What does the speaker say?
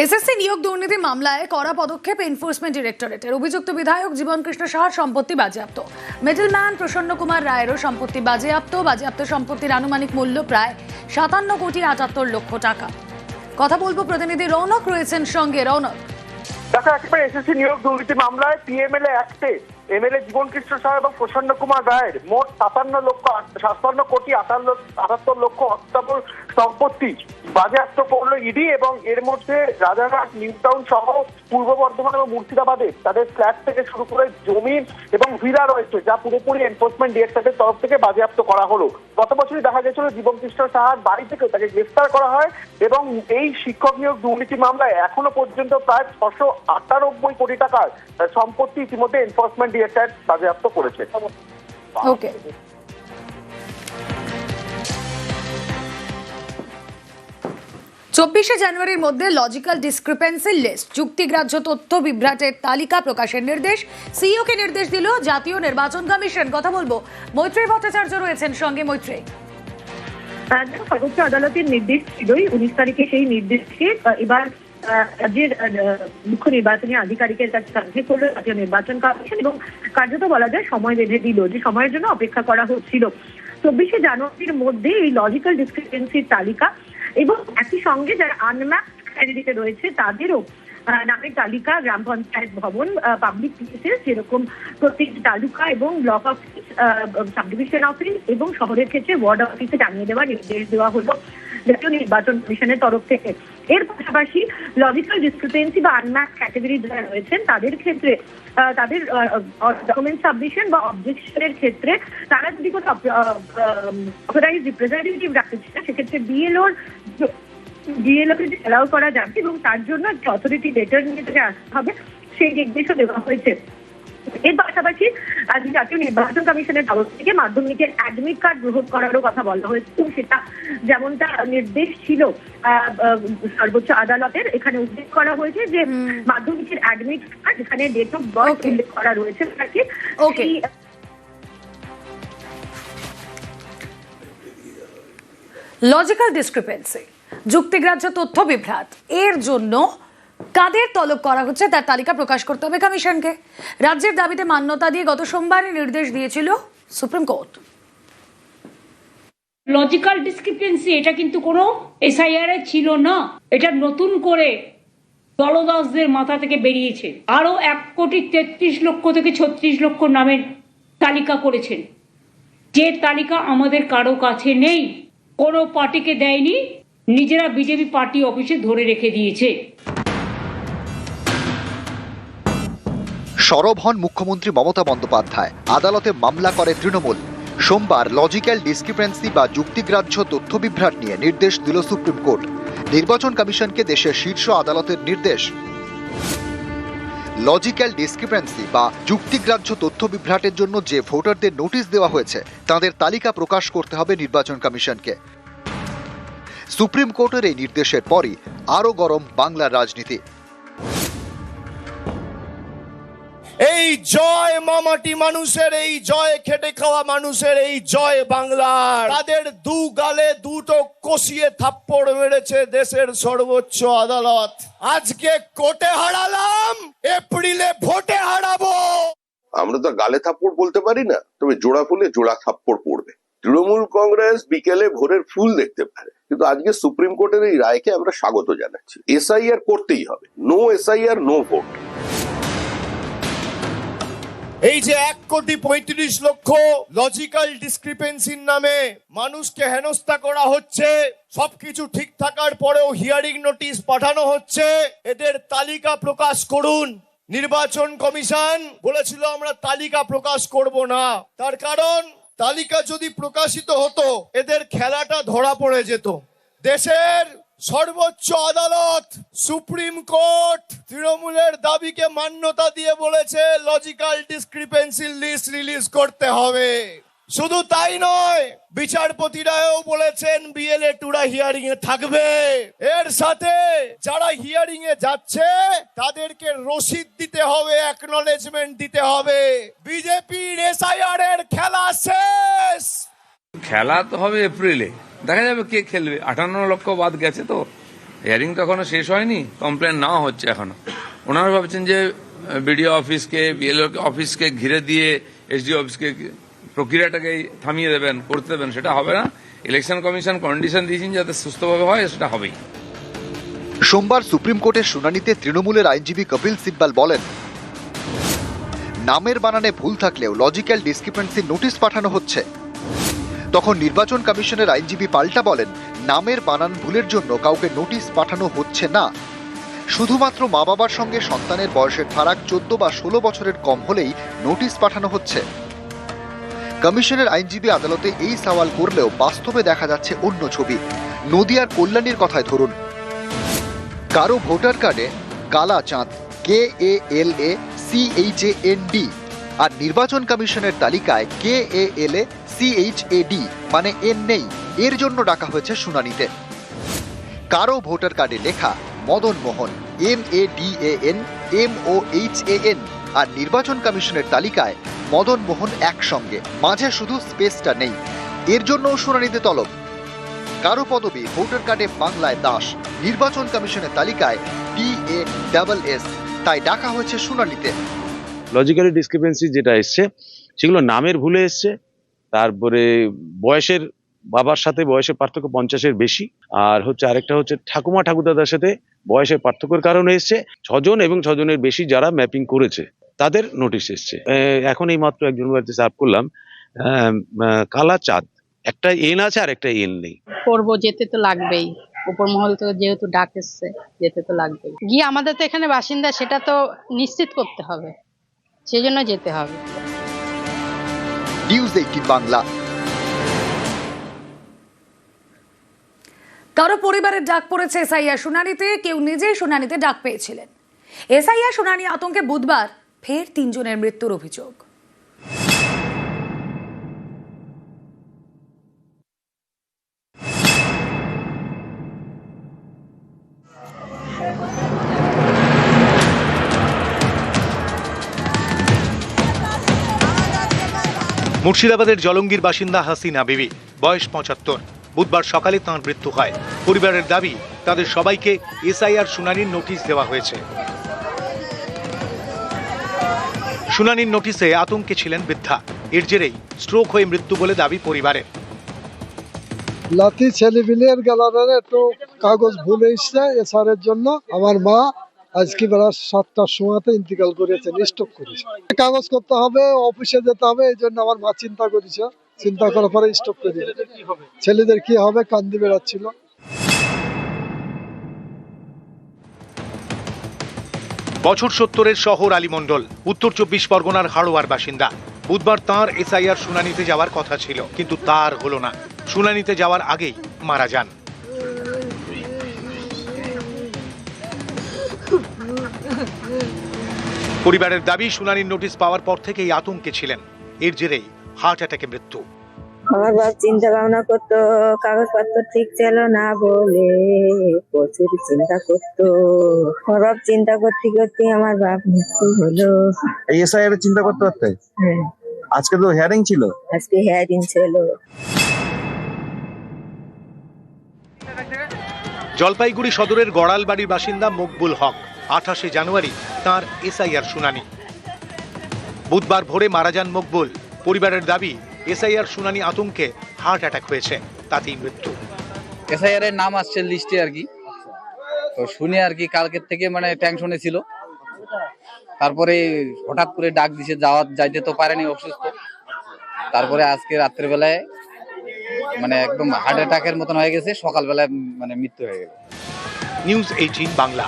SSC নিয়োগ দুর্নীতি মামলায় কড়া পদক্ষেপ এনফোর্সমেন্ট ডিরেক্টরেটের। অভিযুক্ত বিধায়ক জীবন কৃষ্ণ সাহার সম্পত্তি বাজেয়াপ্ত। মিডলম্যান প্রসন্ন কুমার রায়েরও সম্পত্তি বাজেয়াপ্ত সম্পত্তির আনুমানিক মূল্য প্রায় 57,78,00,000 টাকা। কথা বলবো প্রতিনিধি রৌনক রয়েছেন সঙ্গে। রৌনক, দেখো, একেবারে এসএসসি নিয়োগ দুর্নীতি মামলায় পিএমএলএ অ্যাক্টে এমএলএ জীবন কৃষ্ণ সাহা এবং প্রসন্ন কুমার রায়ের মোট 57,78,78,00,000 অস্থাবর সম্পত্তি বাজেয়াপ্ত করলো ইডি। এবং এর মধ্যে রাজারহাট, নিউ টাউন সহ পূর্ব বর্ধমান এবং মুর্শিদাবাদে তাদের ফ্ল্যাট থেকে শুরু করে জমি এবং ভিলা রয়েছে, যা পুরোপুরি এনফোর্সমেন্ট ডিরেক্টরেটের তরফ থেকে বাজেয়াপ্ত করা হলো। গত বছরই দেখা গেছিল জীবন কৃষ্ণ সাহার বাড়ি থেকে তাকে গ্রেফতার করা হয় এবং এই শিক্ষক নিয়োগ দুর্নীতি মামলায় এখনো পর্যন্ত প্রায় 698 কোটি টাকার সম্পত্তি ইতিমধ্যে এনফোর্সমেন্ট ডিরেক্টরেট বাজেয়াপ্ত করেছে। ওকে, 24শে জানুয়ারির মধ্যে লজিক্যাল ডিসক্রিপেন্সি লিস্ট, যুক্তিগ্রাহ্য তথ্য বিভ্রাটের তালিকা প্রকাশের নির্দেশ সিইওকে নির্দেশ দিল জাতীয় নির্বাচন কমিশন। কথা বলবো মৈত্রেয়ী ভট্টাচার্য রয়েছেন সঙ্গে। মৈত্রেয়ী, সর্বোচ্চ আদালতের নির্দেশ ছিলই 19 তারিখে। সেই নির্দেশকে এবার রাজ্যের মুখ্য নির্বাচনী আধিকারিকের কাছে সাবমিট করলো জাতীয় নির্বাচন কমিশন এবং কার্যত বলা যায় সময় বেঁধে দিল, যে সময়ের জন্য অপেক্ষা করা হচ্ছিল। 24শে জানুয়ারির মধ্যে এই লজিক্যাল ডিসক্রিপেন্সির তালিকা এবং একই সঙ্গে যারা আনম্যাপড ক্যান্ডিডেট রয়েছে তাদেরও নামের তালিকা গ্রাম পঞ্চায়েত ভবন, পাবলিক প্লেসেস, যেরকম প্রত্যেক তালুকা এবং block office, sub division office এবং শহরের ক্ষেত্রে ওয়ার্ড অফিসে জানিয়ে দেওয়ার নির্দেশ দেওয়া হলো জাতীয় নির্বাচন কমিশনের তরফ থেকে। এর পাশাপাশি লজিক্যাল ডিসক্রিপেন্সি বা আনম্যাপড ক্যাটাগরি যারা রয়েছেন তাদের ক্ষেত্রে তাদের ডকুমেন্ট সাবমিশন বা অবজেকশনের ক্ষেত্রে তারা যদি কোনো অথরাইজড রিপ্রেজেন্টেটিভ রাখতে চায় সেক্ষেত্রে বিএলওর অ্যালাউ করা যাবে এবং তার জন্য যে অথরিটি লেটার নিয়ে তাকে আসতে হবে সেই নির্দেশও দেওয়া হয়েছে। এর পাশাপাশি আজ জাতীয় নির্বাচন কমিশনের তরফ থেকে মাধ্যমিকের অ্যাডমিট কার্ড গ্রহণ করারও কথা বলা হয়েছে এবং সেটা যেমনটা নির্দেশ ছিল সর্বোচ্চ আদালতের, এখানে উল্লেখ করা হয়েছে যে মাধ্যমিকের অ্যাডমিট কার্ড যেখানে ডেট অফ বার্থ উল্লেখ করা রয়েছে নাকি। লজিক্যাল ডিসক্রিপেন্সি, যুক্তিগ্রাহ্য তথ্য বিভ্রাট, এর জন্য কাদের তলব করা হচ্ছে তার তালিকা প্রকাশ করতে হবে কমিশনকে। রাজ্যের দাবিতে মান্যতা দিয়ে গত সোমবারই নির্দেশ দিয়েছিল সুপ্রিম কোর্ট। লজিক্যাল ডিসক্রিপেন্সি এটা কিন্তু কোনো এসআইআর এ ছিল না, এটা নতুন করে দলদাসদের মাথা থেকে বেরিয়েছে। আরো 1,33,00,000 থেকে 36 লক্ষ নামের তালিকা করেছেন, যে তালিকা আমাদের কারো কাছে নেই, কোনো পার্টিকে দেয়নি, নিজেরা বিজেপি পার্টি অফিসে ধরে রেখে দিয়েছে। সরব হন মুখ্যমন্ত্রী মমতা বন্দ্যোপাধ্যায়, আদালতে মামলা করে তৃণমূল। সোমবার লজিক্যাল ডিসক্রিপেন্সি বা যুক্তিগ্রাহ্য তথ্য বিভ্রাট নিয়ে নির্দেশ দিল সুপ্রিম কোর্ট। নির্বাচন কমিশনকে দেশের শীর্ষ আদালতের নির্দেশ। লজিক্যাল ডিসক্রিপেন্সি বা যুক্তিগ্রাহ্য তথ্য বিভ্রাটের জন্য যে ভোটারদের নোটিশ দেওয়া হয়েছে তাদের তালিকা প্রকাশ করতে হবে নির্বাচন কমিশনকে। সুপ্রিম কোর্টের এই নির্দেশের পরই আরো গরম বাংলার রাজনীতি। এই জয় মামাটি মানুষের, এই জয় খেটে খাওয়া মানুষের, এই জয় বাংলার, তাদের দু গালে দুটো কষিয়ে থাপ্পড় মেরেছে দেশের সর্বোচ্চ আদালত। আজকে কোর্টে হারালাম, এপ্রিলে ভোটে হারাবো। আমরা তো গালে থাপ্পড় বলতে পারি না, তবে জোড়া ফুলে জোড়া থাপ্পড় পড়বে। তৃণমূল কংগ্রেস বিকেলে ভোরের ফুল দেখতে পারে, কিন্তু আজকে সুপ্রিম কোর্টের এই রায়কে আমরা স্বাগত জানাচ্ছি। এসআইআর করতেই হবে, নো এসআইআর নো ভোট। এই যে 1,35,00,000 লজিক্যাল ডিসক্রিপেন্সির নামে মানুষকে হেনস্থা করা হচ্ছে, সবকিছু ঠিক থাকার পরেও হিয়ারিং নোটিশ পাঠানো হচ্ছে, এদের তালিকা প্রকাশ করুন। নির্বাচন কমিশন বলেছিল আমরা তালিকা প্রকাশ করব না, তার কারণ তালিকা যদি প্রকাশিত হতো এদের খেলাটা ধরা পড়ে যেত। দেশের সর্বোচ্চ আদালত সুপ্রিম কোর্ট তৃণমূলের দাবিকে মান্যতা দিয়ে বলেছে লজিক্যাল ডিসক্রিপেন্সি লিস্ট রিলিজ করতে হবে। শুধু তাই নয়, বিচারপতিরাও বলেছেন বিএলএ টুরা হিয়ারিং এ থাকবে। এর সাথে যারা হিয়ারিং এ যাচ্ছে তাদেরকে রসিদ দিতে হবে, অ্যাকনলেজমেন্ট দিতে হবে। বিজেপির এসআইআর এর খেলা শেষ। খেলা তো হবে এপ্রিলে, দেখা যাবে কে খেলবে। 58 লক্ষ বাদ গেছে তো হিয়ারিং তো এখনো শেষ হয়নি, কমপ্লেন নেওয়া হচ্ছে এখনো। ওনারা ভাবছেন যে বিডিও অফিসকে, বিএলও অফিসকে ঘিরে দিয়ে এসডিও অফিসকে প্রক্রিয়াটাকে থামিয়ে দেবেন, করতে দেবেন, সেটা হবে না। ইলেকশন কমিশন কন্ডিশন দিয়েছেন যাতে সুস্থভাবে হয়, সেটা হবেই। সোমবার সুপ্রিম কোর্টের শুনানিতে তৃণমূলের আইনজীবী কপিল সিব্বাল বলেন, নামের বানানে ভুল থাকলেও লজিক্যাল ডিসক্রিপেন্সির নোটিশ পাঠানো হচ্ছে। তখন নির্বাচন কমিশনের আইনজীবী পাল্টা বলেন, নামের বানান ভুলের জন্য কাউকে নোটিশ পাঠানো হচ্ছে না, শুধুমাত্র মা বাবার সঙ্গে সন্তানের বয়সের ফারাক 14 বা 16 বছরের কম হলেই নোটিশ পাঠানো হচ্ছে। কমিশনের আইনজীবী আদালতে এই সওয়াল করলেও বাস্তবে দেখা যাচ্ছে অন্য ছবি। নদিয়ার কল্যাণীর কথায় ধরুন, কারো ভোটার কার্ডে কালা চাঁদ KALACHAND আর নির্বাচন কমিশনের তালিকায় KALACHAD মানে এন নেই, এর জন্য ডাকা হয়েছে শুনানিতে। কারো ভোটার কার্ডে লেখা মদন মোহন MADAN MOHAN আর নির্বাচন কমিশনের তালিকায় মদন মোহন একসঙ্গে, মাঝে শুধু স্পেসটা নেই, এর জন্য শুনানিতে তলব। কারো পদবি ভোটার কার্ডে বাংলায় দাস, নির্বাচন কমিশনের তালিকায় DASS, তাই ডাকা হয়েছে শুনানিতে। লজিক্যালি ডিসক্রিপেন্সি যেটা এসছে সেগুলো নামের ভুলে এসছে, তারপরে বয়সের বাবার সাথে বয়সের পার্থক্য 50-এর বেশি, আর আরেকটা হচ্ছে ঠাকুমা ঠাকুরদাদার সাথে বয়সের পার্থক্যের কারণে এসছে। 6 জন এবং 6 জনের বেশি যারা ম্যাপিং করেছে তাদের নোটিশ এসছে। এখন এই মাত্র একজন বাড়িতে সার্ভ করলাম, কালা চাঁদ, একটা এন আছে আর একটা এন নেই। করবো, যেতে তো লাগবেই, উপর মহল থেকে যেহেতু ডাক এসছে যেতে তো লাগবেই। গিয়ে আমাদের তো এখানে বাসিন্দা, সেটা তো নিশ্চিত করতে হবে, সেই জন্য যেতে হবে। নিউজ 18 বাংলা। কারো পরিবারের ডাক পড়েছে এসআইআর শুনানিতে, কেউ নিজেই শুনানিতে ডাক পেয়েছিলেন। এসআইআর শুনানি আতঙ্কে বুধবার ফের 3 জনের মৃত্যুর অভিযোগ। মুর্শিদাবাদের জলঙ্গির বাসিন্দা হাসিনা বিবি, বয়স 75। বুধবার সকালে তাঁর মৃত্যু হয়। পরিবারের দাবি, তাদের সবাইকে এসআইআর শুনানির নোটিশ দেওয়া হয়েছে। শুনানির নোটিশে আতঙ্কে ছিলেন বৃদ্ধা, এর জেরেই স্ট্রোক হয়ে মৃত্যু বলে দাবি পরিবারের। লাতি ছেলেপিলের গেলারে একটু কাগজ ভুল এসছে এসআরের জন্য। আমার মা আজকে বেলা 7টার সময়তে ইন্তিকাল করেছে, স্ট্রোক করেছে। কাগজ করতে হবে, অফিসে যেতে হবে, এই জন্য আমার মা চিন্তা করেছে, চিন্তা করার পরে স্ট্রোক করেছে। ছেলেদের কি হবে, কান্দি বেড়াচ্ছিল। বছর 70-এর শহর আলী মণ্ডল, উত্তর 24 পরগনার হাড়োয়ার বাসিন্দা। বুধবার তাঁর এসআইআর শুনানিতে যাওয়ার কথা ছিল, কিন্তু তার হলো না। শুনানিতে যাওয়ার আগেই মারা যান। পরিবারের দাবি, শুনানির নোটিশ পাওয়ার পর থেকেই আতঙ্কে ছিলেন, এর জেরেই হার্ট অ্যাটাকে মৃত্যু। আমার বাপ চিন্তা ভাবনা করতো, কাগজপত্র ঠিক ছিল না বলে প্রচুর চিন্তা করতো। আমার বাপ চিন্তা করতে করতে আমার বাপ মৃত্যু হলো। এই এসআইআর চিন্তা করতে পারতে? হ্যাঁ, আজকে তো হিয়ারিং ছিল। আজকে হিয়ারিং ছিল। জলপাইগুড়ি সদরের গড়ালবাড়ির বাসিন্দা মকবুল হক, 28শে জানুয়ারি তাঁর এসআইআর শুনানি। বুধবার ভোরে মারা যান মকবুল। পরিবারের দাবি, এসআইআর শুনানি আতঙ্কে হার্ট অ্যাটাক হয়েছে, তাতেই মৃত্যু। এসআইআর এর নাম আসছে লিস্টে আর কি, তো শুনে আর কি কালকের থেকে মানে টেনশনে ছিল। তারপরে হঠাৎ করে ডাক দিছে, যাইতে তো পারেনি, অসুস্থ। তারপরে আজকে রাত্রের বেলায় মানে একদম হার্ট অ্যাটাকের মতন হয়ে গেছে, সকালবেলায় মানে মৃত্যু হয়ে গেল। নিউজ 18 বাংলা।